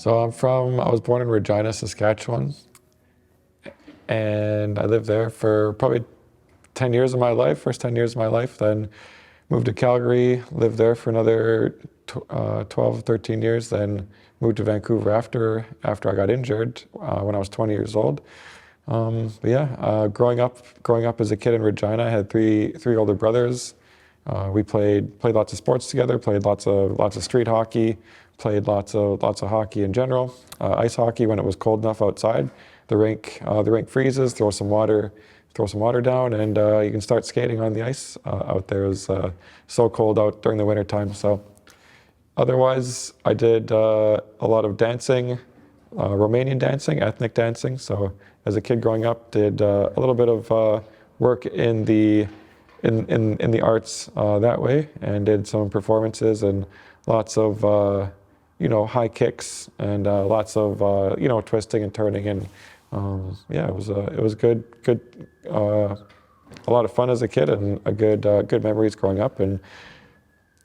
I was born in Regina, Saskatchewan, and I lived there for probably 10 years of my life, first 10 years of my life, then moved to Calgary, lived there for another 12, 13 years, then moved to Vancouver after I got injured when I was 20 years old. Growing up as a kid in Regina, I had three older brothers. We played lots of sports together, played lots of street hockey, played lots of hockey in general, ice hockey when it was cold enough outside. The rink freezes, throw some water down, and you can start skating on the ice out there. It was so cold out during the winter time. So otherwise, I did a lot of dancing, Romanian dancing, ethnic dancing. So as a kid growing up, did a little bit of work in the arts that way, and did some performances and lots of high kicks and lots of twisting and turning, and it was good, a lot of fun as a kid, and good memories growing up. And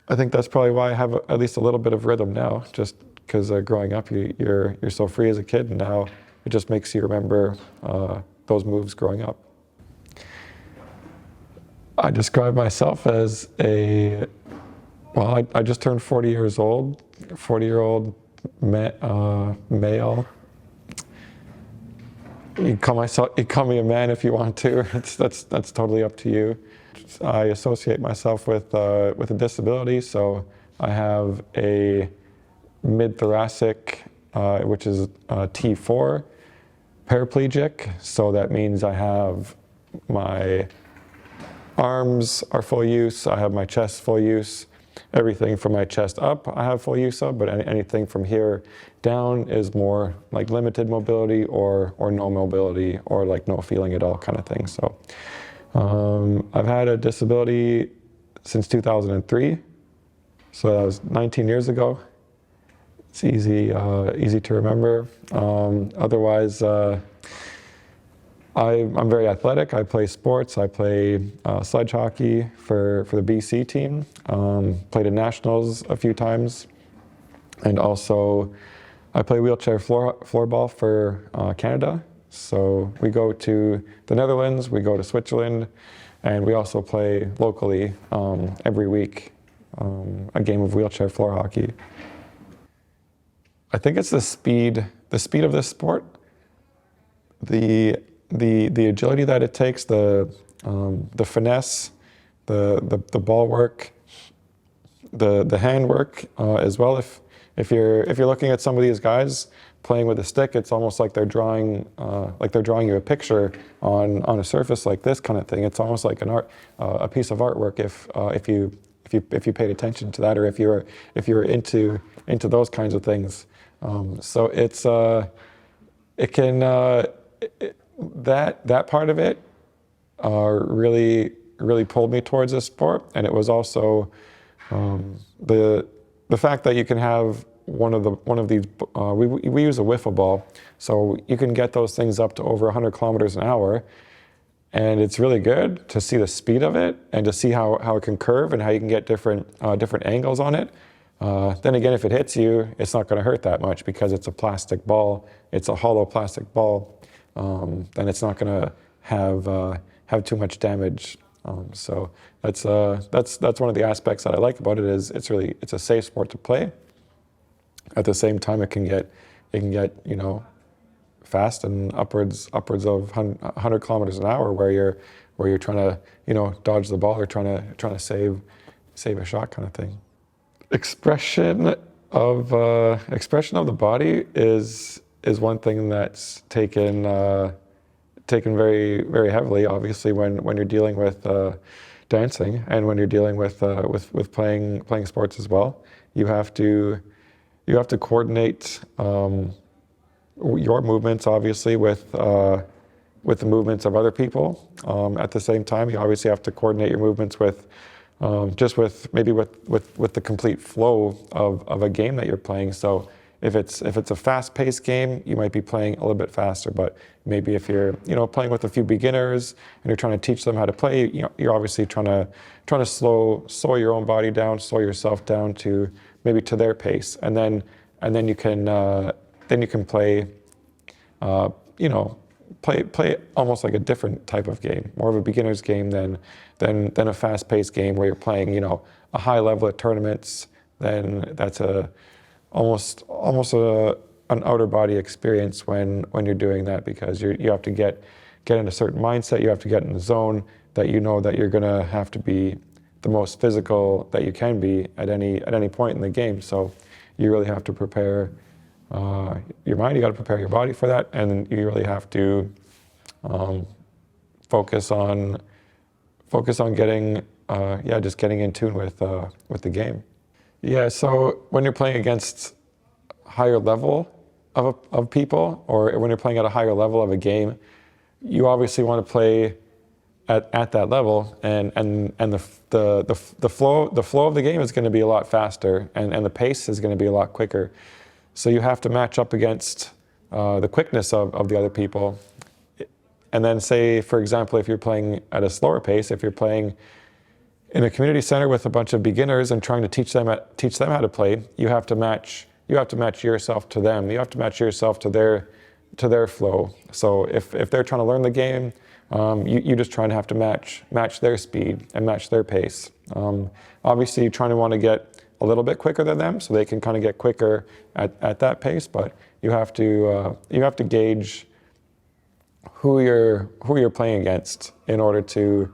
I think that's probably why I have at least a little bit of rhythm now, just because growing up you're so free as a kid, and now it just makes you remember those moves growing up. I describe myself as I just turned 40 years old, 40-year-old male. You call me a man if you want to. That's totally up to you. I associate myself with a disability, so I have a mid-thoracic, which is T4, paraplegic. So that means I have my arms are full use, I have my chest full use. Everything from my chest up I have full use of, but anything from here down is more like limited mobility or no mobility, or like no feeling at all kind of thing. So I've had a disability since 2003, so that was 19 years ago. It's easy to remember. Otherwise, I'm very athletic. I play sports. I play sledge hockey for the BC team. Played in nationals a few times. And also, I play wheelchair floorball for Canada. So we go to the Netherlands, we go to Switzerland, and we also play locally every week a game of wheelchair floor hockey. I think it's the speed of this sport, the agility that it takes, the finesse, the ball work, the hand work as well. If you're looking at some of these guys playing with a stick, it's almost like they're drawing you a picture on a surface like this kind of thing. It's almost like a piece of artwork if you paid attention to that, or if you were into those kinds of things. So it's it can. That part of it really pulled me towards this sport, and it was also the fact that you can have one of these. We use a wiffle ball, so you can get those things up to over 100 kilometers an hour, and it's really good to see the speed of it and to see how it can curve and how you can get different angles on it. Then again, if it hits you, it's not going to hurt that much because it's a plastic ball. It's a hollow plastic ball. Then it's not going to have too much damage. So that's one of the aspects that I like about it, is it's a safe sport to play. At the same time, it can get fast and upwards of 100 kilometers an hour, where you're trying to dodge the ball or trying to save a shot kind of thing. Expression of the body is one thing that's taken very, very heavily, obviously, when you're dealing with dancing, and when you're dealing with playing sports as well. You have to coordinate your movements, obviously, with the movements of other people. At the same time, you obviously have to coordinate your movements with the complete flow of a game that you're playing. So if it's a fast-paced game, you might be playing a little bit faster. But maybe if you're playing with a few beginners and you're trying to teach them how to play, you're obviously trying to slow your own body down, slow yourself down to maybe to their pace, and then you can then you can play, you know, play almost like a different type of game, more of a beginner's game than a fast-paced game where you're playing, you know, a high level at tournaments. Then that's almost an outer body experience when you're doing that, because you have to get in a certain mindset. You have to get in the zone that you know that you're gonna have to be the most physical that you can be at any point in the game. So you really have to prepare your mind. You got to prepare your body for that, and you really have to focus on getting just getting in tune with the game. Yeah. So when you're playing against higher level of people, or when you're playing at a higher level of a game, you obviously want to play at that level, and the flow of the game is going to be a lot faster, and the pace is going to be a lot quicker. So you have to match up against the quickness of the other people. And then say, for example, if you're playing at a slower pace, if you're playing in a community center with a bunch of beginners and trying to teach them how to play, you have to match yourself to them. You have to match yourself to their flow. So if they're trying to learn the game, you just trying to have to match their speed and match their pace. Obviously, you're trying to want to get a little bit quicker than them, so they can kind of get quicker at that pace. But you have to gauge who you're playing against in order to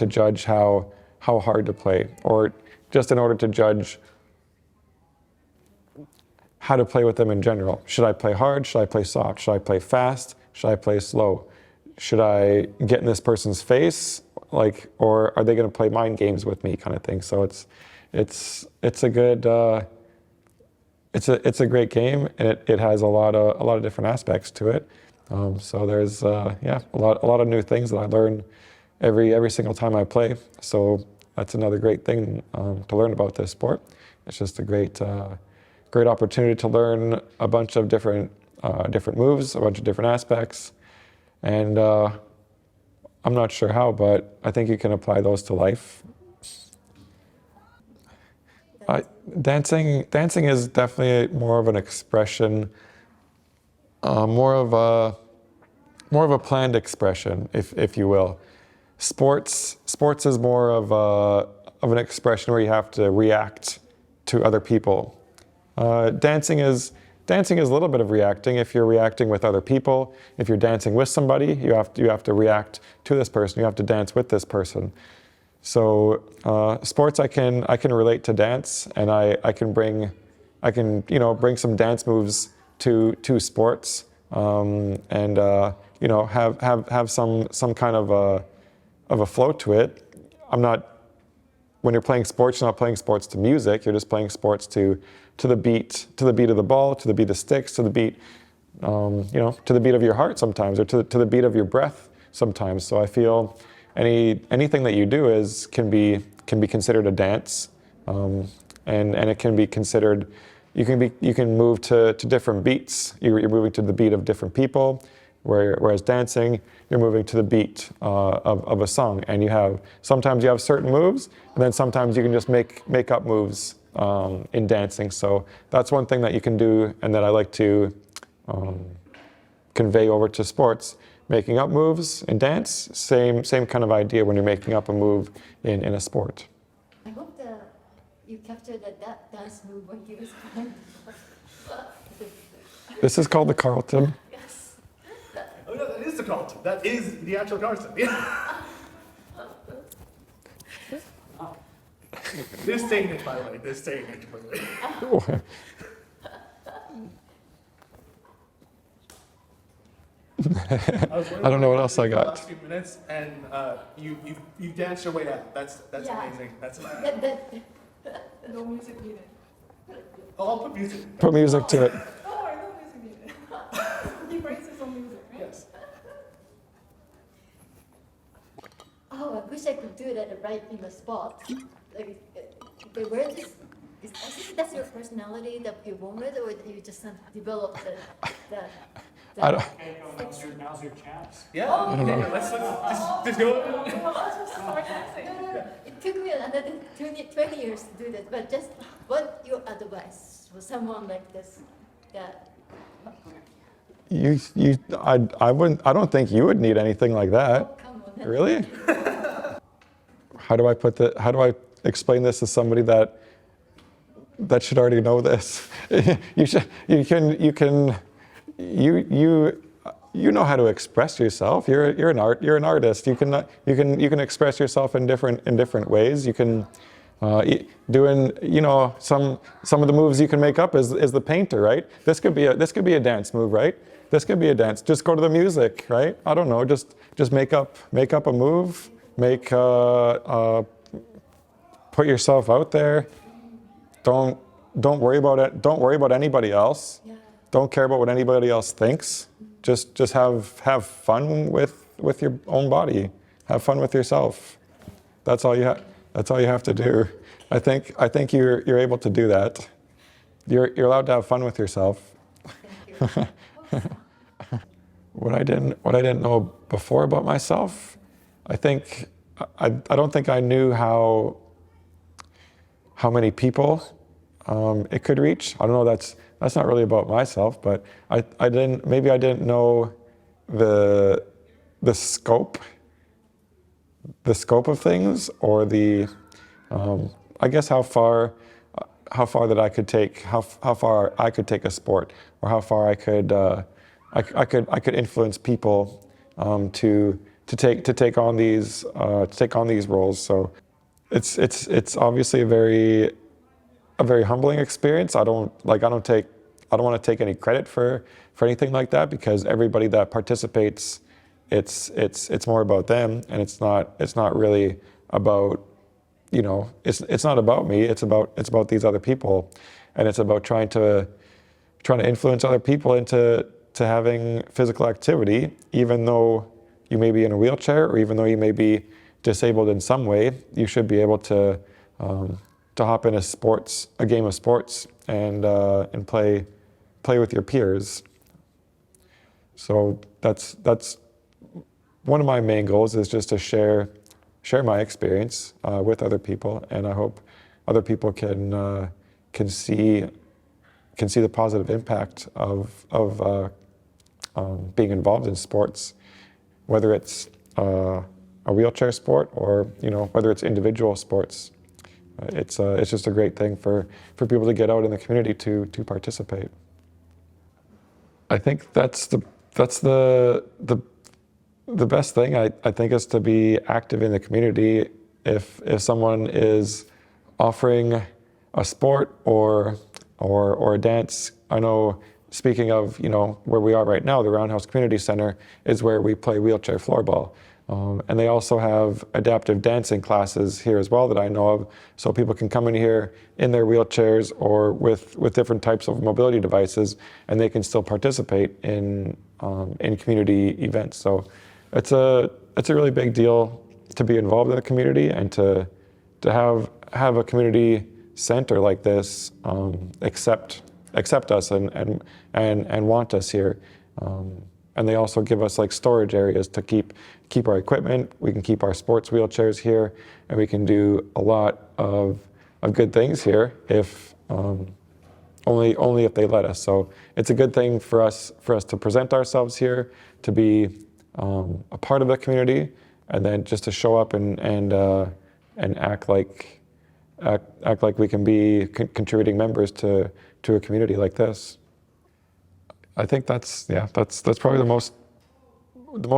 judge how hard to play, or just in order to judge how to play with them in general. Should I play hard? Should I play soft? Should I play fast? Should I play slow? Should I get in this person's face, or are they going to play mind games with me, kind of thing? So it's a good it's a great game, and it has a lot of different aspects to it. So there's a lot of new things that I learn every single time I play. So that's another great thing to learn about this sport. It's just a great opportunity to learn a bunch of different moves, a bunch of different aspects, and I'm not sure how, but I think you can apply those to life. Dancing is definitely more of an expression, more of a planned expression, if you will. Sports is more of an expression where you have to react to other people. Dancing is a little bit of reacting. If you're reacting with other people, if you're dancing with somebody, you have to react to this person. You have to dance with this person. So sports, I can relate to dance, and I can bring some dance moves to sports, and have some kind of a flow to it. When you're playing sports, you're not playing sports to music. You're just playing sports to the beat of the ball, to the beat of sticks, to the beat to the beat of your heart sometimes, or to the beat of your breath sometimes. So I feel anything that you do can be considered a dance, and it can be considered. You can move to different beats. You're moving to the beat of different people, whereas dancing, you're moving to the beat of a song. And sometimes you have certain moves, and then sometimes you can just make up moves in dancing. So that's one thing that you can do, and that I like to convey over to sports. Making up moves in dance, same kind of idea when you're making up a move in a sport. I hope you captured that dance move when you was playing. This is called the Carlton. Yes. Oh no, that is the Carlton. That is the actual Carlton. Yeah. This staying it, by the way. This staying it, by the way. I don't know what else I got. Last few minutes, and you danced your way out. That's amazing. That's amazing. No music needed. Oh, I'll put music. Put music to it. Oh, I know music needed. He brings his own music, right? Yes. Oh, I wish I could do that right in the spot. Like, the word is I think that's your personality that you're born with, or you just develop the I don't. Okay, now's your chance. Yeah. I don't know. Let's just go. It took me another 20 years to do that, but just what your advice for someone like this? I don't think you would need anything like that. Come on. Really? How do I explain this to somebody that should already know this? You know how to express yourself. You're an artist. You can express yourself in different ways. You can doing some of the moves you can make up is the painter, right? This could be a dance move, right? This could be a dance. Just go to the music, right? I don't know. Just make up a move. Put yourself out there. Don't worry about it. Don't worry about anybody else. Yeah. Don't care about what anybody else thinks. Just have fun with your own body. Have fun with yourself. That's all you have to do. I think you're able to do that. You're allowed to have fun with yourself. Thank you. What I didn't know before about myself, I don't think I knew how many people it could reach. I don't know. That's not really about myself, but I didn't know the scope of things, or I guess how far that I could take, how far I could take a sport, or how far I could influence people to take on these roles. So it's obviously a very humbling experience. I don't want to take any credit for anything like that, because everybody that participates, it's more about them, and it's not really about, it's not about me. It's about these other people, and it's about trying to influence other people into having physical activity, even though you may be in a wheelchair, or even though you may be disabled in some way. You should be able to hop in a game of sports, and play with your peers. So that's one of my main goals, is just to share my experience with other people, and I hope other people can see the positive impact of being involved in sports, whether it's a wheelchair sport, or whether it's individual sports. It's just a great thing for people to get out in the community to participate. I think that's the best thing. I think is to be active in the community. If someone is offering a sport or a dance, I know, speaking of where we are right now, the Roundhouse Community Center is where we play wheelchair floorball. And they also have adaptive dancing classes here as well that I know of, so people can come in here in their wheelchairs or with different types of mobility devices, and they can still participate in community events. So it's a really big deal to be involved in the community, and to have a community center like this accept us and want us here. And they also give us storage areas to keep our equipment. We can keep our sports wheelchairs here, and we can do a lot of good things here if only if they let us. So it's a good thing for us to present ourselves here, to be a part of the community, and then just to show up and act like we can be contributing members to a community like this. I think that's probably the most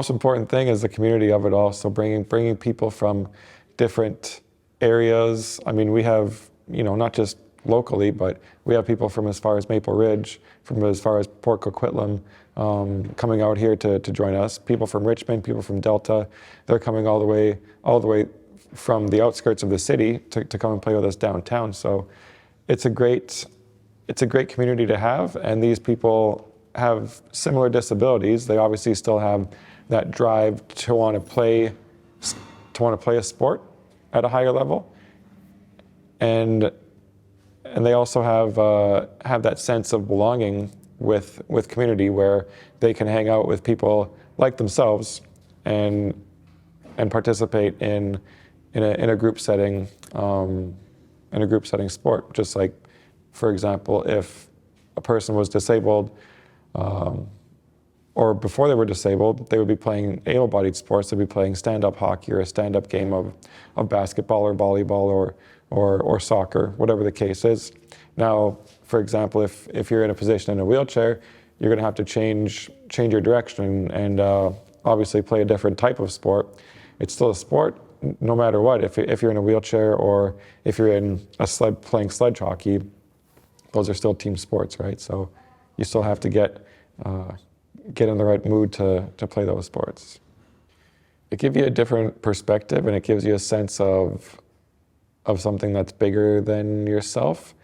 important thing, is the community of it all. So bringing people from different areas. I mean, we have, not just locally, but we have people from as far as Maple Ridge, from as far as Port Coquitlam, coming out here to join us. People from Richmond, people from Delta, they're coming all the way from the outskirts of the city to come and play with us downtown. So it's a great community to have, and these people have similar disabilities. They obviously still have that drive to want to play a sport at a higher level, and they also have that sense of belonging with community, where they can hang out with people like themselves and participate in a group setting sport. Just like, for example, a person was disabled, or before they were disabled, they would be playing able-bodied sports. They'd be playing stand-up hockey or a stand-up game of basketball or volleyball or soccer, whatever the case is. Now, for example, if you're in a position in a wheelchair, you're going to have to change your direction and obviously play a different type of sport. It's still a sport, no matter what. If you're in a wheelchair or if you're in playing sledge hockey, those are still team sports, right? So you still have to get in the right mood to play those sports. It gives you a different perspective, and it gives you a sense of something that's bigger than yourself,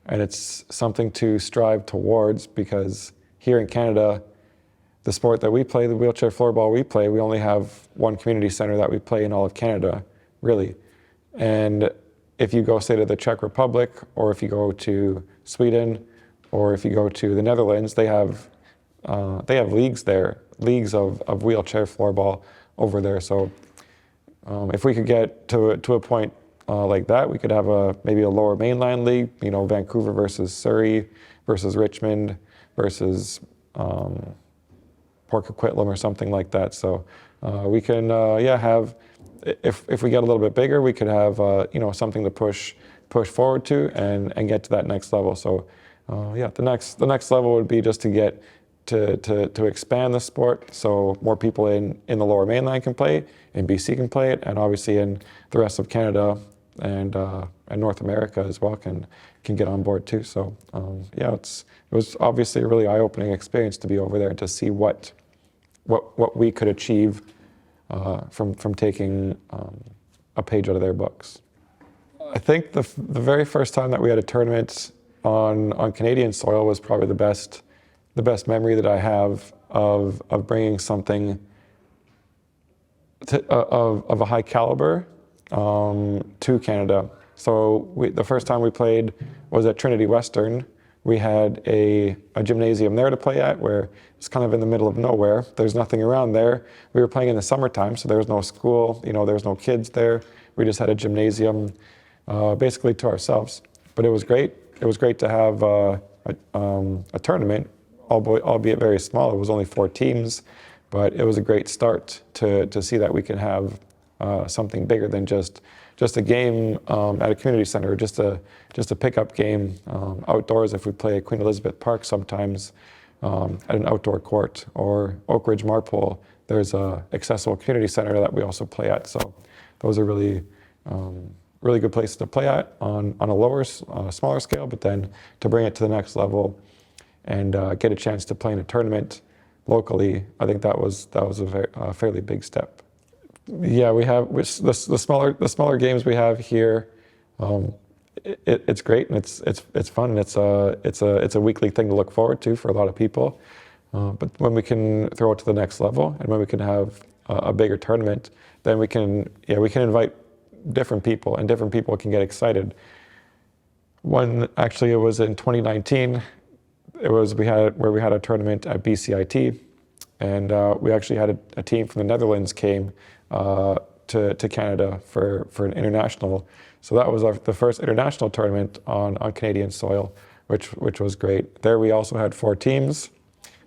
and it's something to strive towards, because here in Canada, the sport that we play, the wheelchair floorball we play, we only have one community center that we play in all of Canada, really. And if you go, say, to the Czech Republic, or if you go to Sweden, or if you go to the Netherlands, they have leagues there, leagues of wheelchair floorball over there. So if we could get to a point like that, we could have maybe a lower mainland league, Vancouver versus Surrey versus Richmond versus Port Coquitlam or something like that. So we can have, if we get a little bit bigger, we could have something to push forward to and get to that next level. So the next level would be just to get to expand the sport, so more people in the Lower Mainland can play, in BC can play it, and obviously in the rest of Canada and North America as well can get on board too. So it was obviously a really eye-opening experience to be over there and to see what we could achieve from taking a page out of their books. I think the very first time that we had a tournament on Canadian soil was probably the best memory that I have of bringing something of a high caliber to Canada. So the first time we played was at Trinity Western. We had a gymnasium there to play at, where it's kind of in the middle of nowhere. There's nothing around there. We were playing in the summertime, so there was no school, there was no kids there. We just had a gymnasium basically to ourselves. But it was great. It was great to have a tournament, albeit very small. It was only 4 teams, but it was a great start to see that we can have something bigger than just a game at a community center, just a pickup game outdoors. If we play at Queen Elizabeth Park sometimes at an outdoor court, or Oak Ridge Marpole, there's a accessible community center that we also play at. So those are really good places to play at on a smaller scale, but then to bring it to the next level and get a chance to play in a tournament locally, I think that was a fairly big step. Yeah, we have the smaller games we have here. It's great, and it's fun, and it's a weekly thing to look forward to for a lot of people. But when we can throw it to the next level, and when we can have a bigger tournament, then we can invite different people, and different people can get excited. It was in 2019. We had a tournament at BCIT, and we actually had a team from the Netherlands came to Canada for an international. So that was the first international tournament on Canadian soil, which was great. There we also had 4 teams,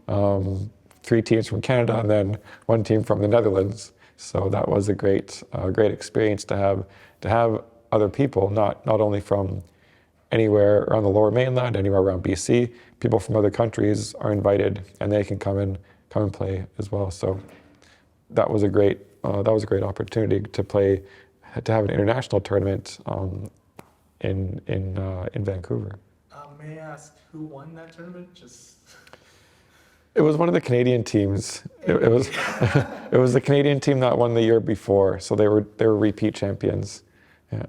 3 teams from Canada, and then 1 team from the Netherlands. So that was a great experience to have other people, not only from anywhere around the Lower Mainland, anywhere around BC. People from other countries are invited, and they can come and play as well. So that was a great opportunity to have an international tournament in Vancouver. May I ask who won that tournament? It was one of the Canadian teams. It was it was the Canadian team that won the year before, so they were repeat champions. Yeah.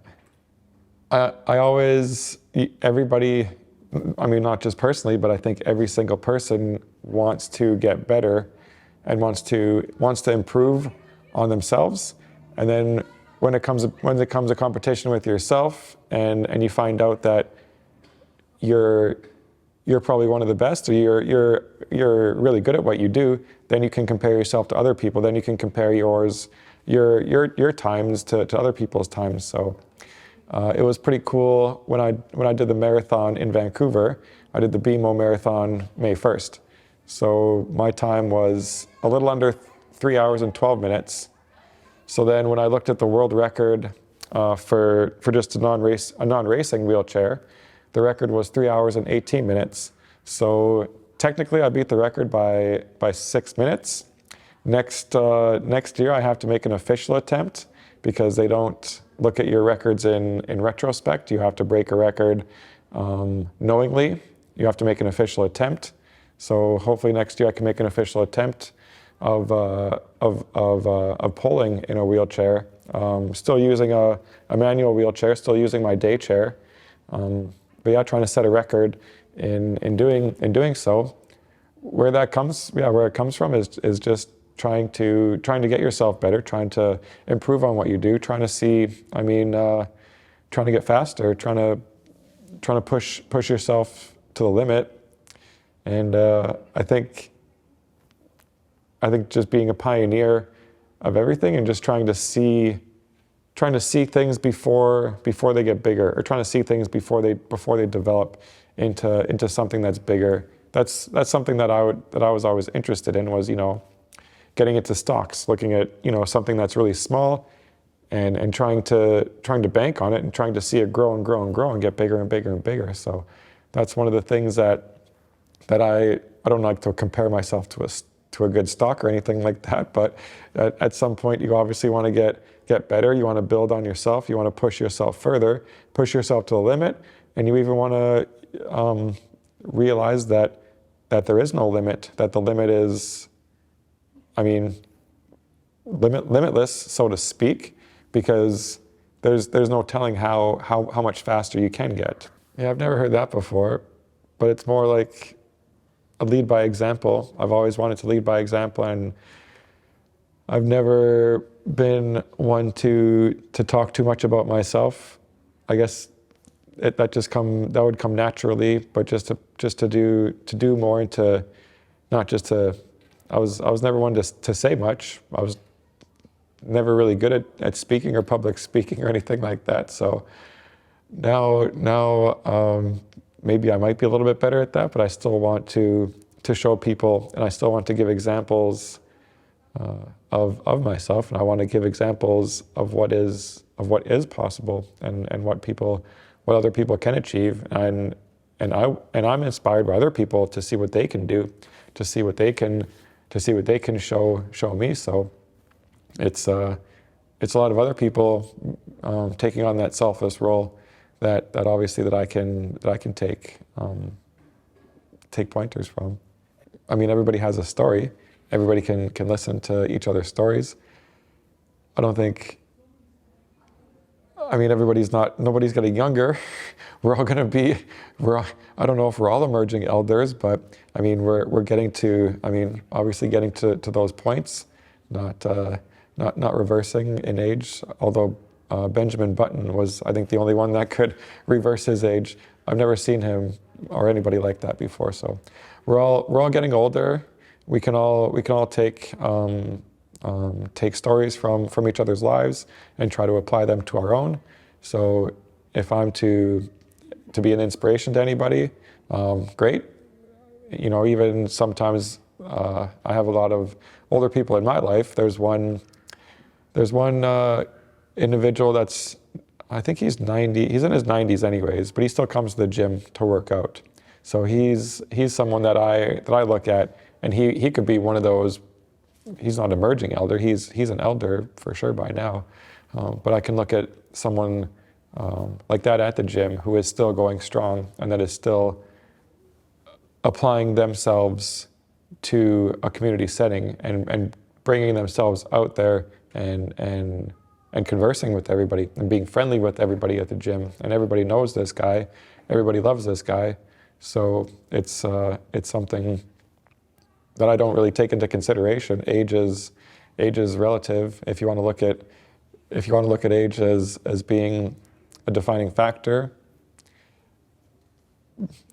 Everybody, I mean, not just personally, but I think every single person wants to get better and wants to improve on themselves. And then when it comes a competition with yourself, and you find out that you're probably one of the best, or you're really good at what you do, then you can compare yourself to other people. Then you can compare your times to other people's times. So It was pretty cool when I did the marathon in Vancouver. I did the BMO marathon May 1st. So my time was a little under 3 hours and 12 minutes. So then when I looked at the world record for just a non-racing wheelchair, the record was 3 hours and 18 minutes. So technically I beat the record by 6 minutes. Next year I have to make an official attempt because they don't look at your records in retrospect. You have to break a record knowingly. You have to make an official attempt. So hopefully next year I can make an official attempt of pulling in a wheelchair. Still using a manual wheelchair, still using my day chair. But yeah, trying to set a record in doing so. Where it comes from is just trying to get yourself better, trying to improve on what you do, trying to see, trying to get faster, trying to push yourself to the limit. And I think just being a pioneer of everything and just trying to see things before they get bigger, or trying to see things before they develop into something that's bigger. That's something that I was always interested in, was, getting into stocks, looking at, something that's really small and trying to bank on it and trying to see it grow and grow and grow and get bigger and bigger and bigger. So that's one of the things that I don't like to compare myself to a good stock or anything like that, but at some point you obviously want to get better. You want to build on yourself. You want to push yourself further, push yourself to the limit, and you even want to realize that there is no limit, that the limit is, limitless, so to speak, because there's no telling how much faster you can get. Yeah, I've never heard that before, but it's more like a lead by example. I've always wanted to lead by example, and I've never been one to talk too much about myself. I guess that would come naturally, but just to do more, and to not just to. I was never one to say much. I was never really good at speaking or public speaking or anything like that. So now maybe I might be a little bit better at that, but I still want to show people, and I still want to give examples of myself, and I want to give examples of what is possible, and what other people can achieve, and I'm inspired by other people to see what they can do, to see what they can show me. So it's a lot of other people taking on that selfless role that obviously that I can take pointers from. Everybody has a story. Everybody can listen to each other's stories. I don't think. Nobody's getting younger. We're all going to be. I don't know if we're all emerging elders, but we're getting to. Obviously getting to those points, not reversing in age. Although Benjamin Button was, I think, the only one that could reverse his age. I've never seen him or anybody like that before. So we're all getting older. We can all take stories from each other's lives and try to apply them to our own. So if I'm to be an inspiration to anybody, great. Even sometimes I have a lot of older people in my life. There's one individual that's, I think he's 90. He's in his 90s anyways, but he still comes to the gym to work out. So he's someone that I look at, and he could be one of those. He's not emerging elder. He's an elder for sure by now. But I can look at someone like that at the gym who is still going strong, and that is still applying themselves to a community setting, and bringing themselves out there and conversing with everybody and being friendly with everybody at the gym. And everybody knows this guy. Everybody loves this guy. So it's something that I don't really take into consideration. Age is relative. If you want to look at age as being a defining factor,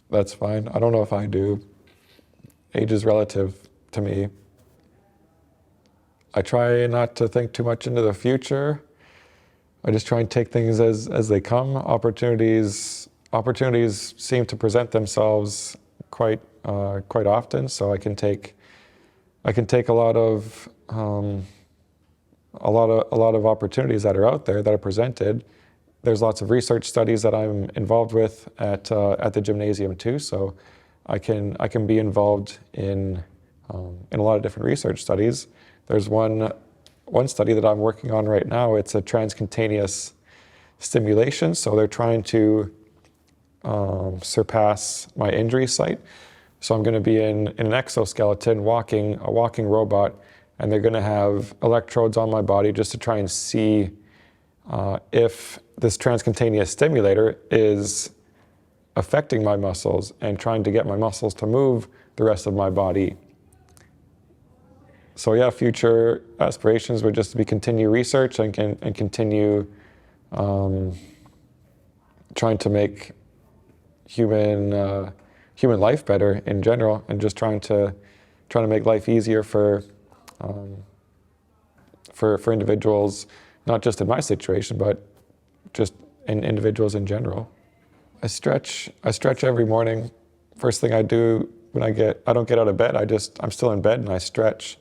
that's fine. I don't know if I do. Age is relative to me. I try not to think too much into the future. I just try and take things as they come. Opportunities seem to present themselves quite often, so I can take a lot of opportunities that are out there that are presented. There's lots of research studies that I'm involved with at the gymnasium too, so I can be involved in a lot of different research studies. There's one study that I'm working on right now. It's a transcutaneous stimulation, so they're trying to surpass my injury site. So I'm going to be in an exoskeleton, a walking robot, and they're going to have electrodes on my body just to try and see if this transcutaneous stimulator is affecting my muscles and trying to get my muscles to move the rest of my body. So yeah, future aspirations would just be continue research and continue trying to make human life better in general, and just trying to make life easier for individuals, not just in my situation, but just in individuals in general. I stretch every morning. First thing I do when I don't get out of bed, I'm still in bed and I stretch.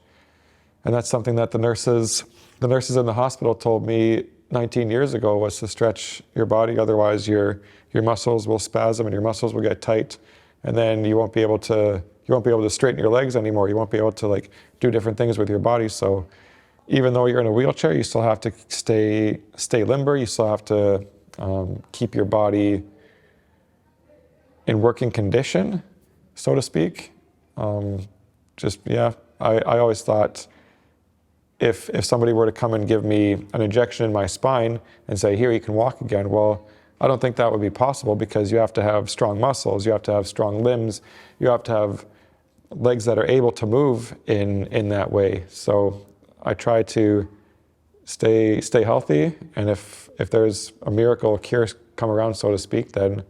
And that's something that the nurses in the hospital told me 19 years ago, was to stretch your body, otherwise your muscles will spasm and your muscles will get tight, and then you won't be able to straighten your legs anymore. You won't be able to do different things with your body. So even though you're in a wheelchair, you still have to stay limber. You still have to keep your body in working condition, so to speak. I always thought, if somebody were to come and give me an injection in my spine and say, here, you can walk again, well, I don't think that would be possible, because you have to have strong muscles, you have to have strong limbs, you have to have legs that are able to move in that way. So I try to stay healthy, and if there's a miracle cure come around, so to speak, then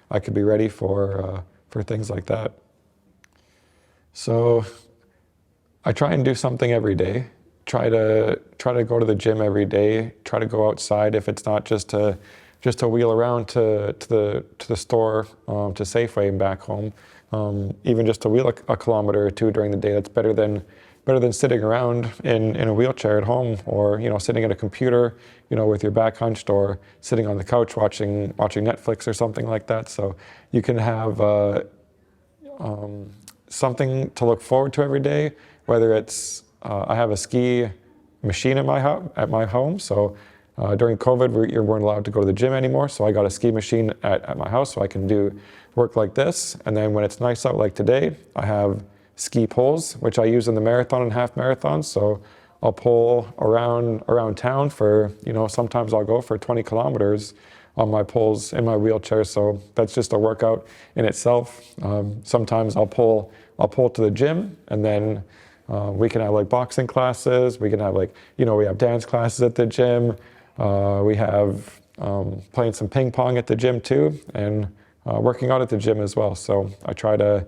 I could be ready for things like that. So I try and do something every day. Try to go to the gym every day. Try to go outside, if it's not just to wheel around to the store, to Safeway and back home. Even just to wheel a kilometer or two during the day. That's better than sitting around in a wheelchair at home, or sitting at a computer, with your back hunched, or sitting on the couch watching Netflix or something like that. So you can have something to look forward to every day, whether it's I have a ski machine at my home. So during COVID, we weren't allowed to go to the gym anymore. So I got a ski machine at my house, so I can do work like this. And then when it's nice out like today, I have ski poles, which I use in the marathon and half marathons. So I'll pull around town for, sometimes I'll go for 20 kilometers on my poles in my wheelchair. So that's just a workout in itself. Sometimes I'll pull to the gym, and then we can have boxing classes. We can have we have dance classes at the gym. We have playing some ping pong at the gym too, and working out at the gym as well. So I try to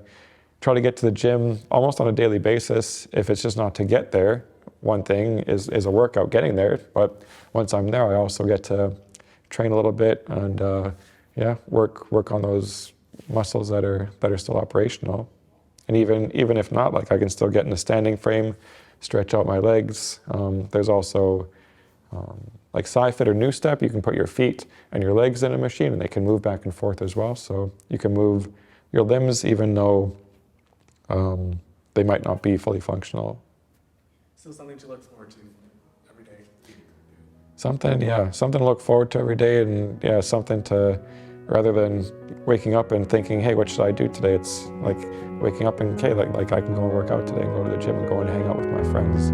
get to the gym almost on a daily basis. If it's just not to get there, one thing is a workout getting there. But once I'm there, I also get to train a little bit and work on those muscles that are still operational. And even if not, I can still get in a standing frame, stretch out my legs. There's also Sci-Fit or New Step. You can put your feet and your legs in a machine, and they can move back and forth as well. So you can move your limbs, even though they might not be fully functional. Still something to look forward to every day. Something to look forward to every day, and something to, rather than waking up and thinking, hey, what should I do today? It's waking up and, okay, I can go and work out today and go to the gym and go and hang out with my friends.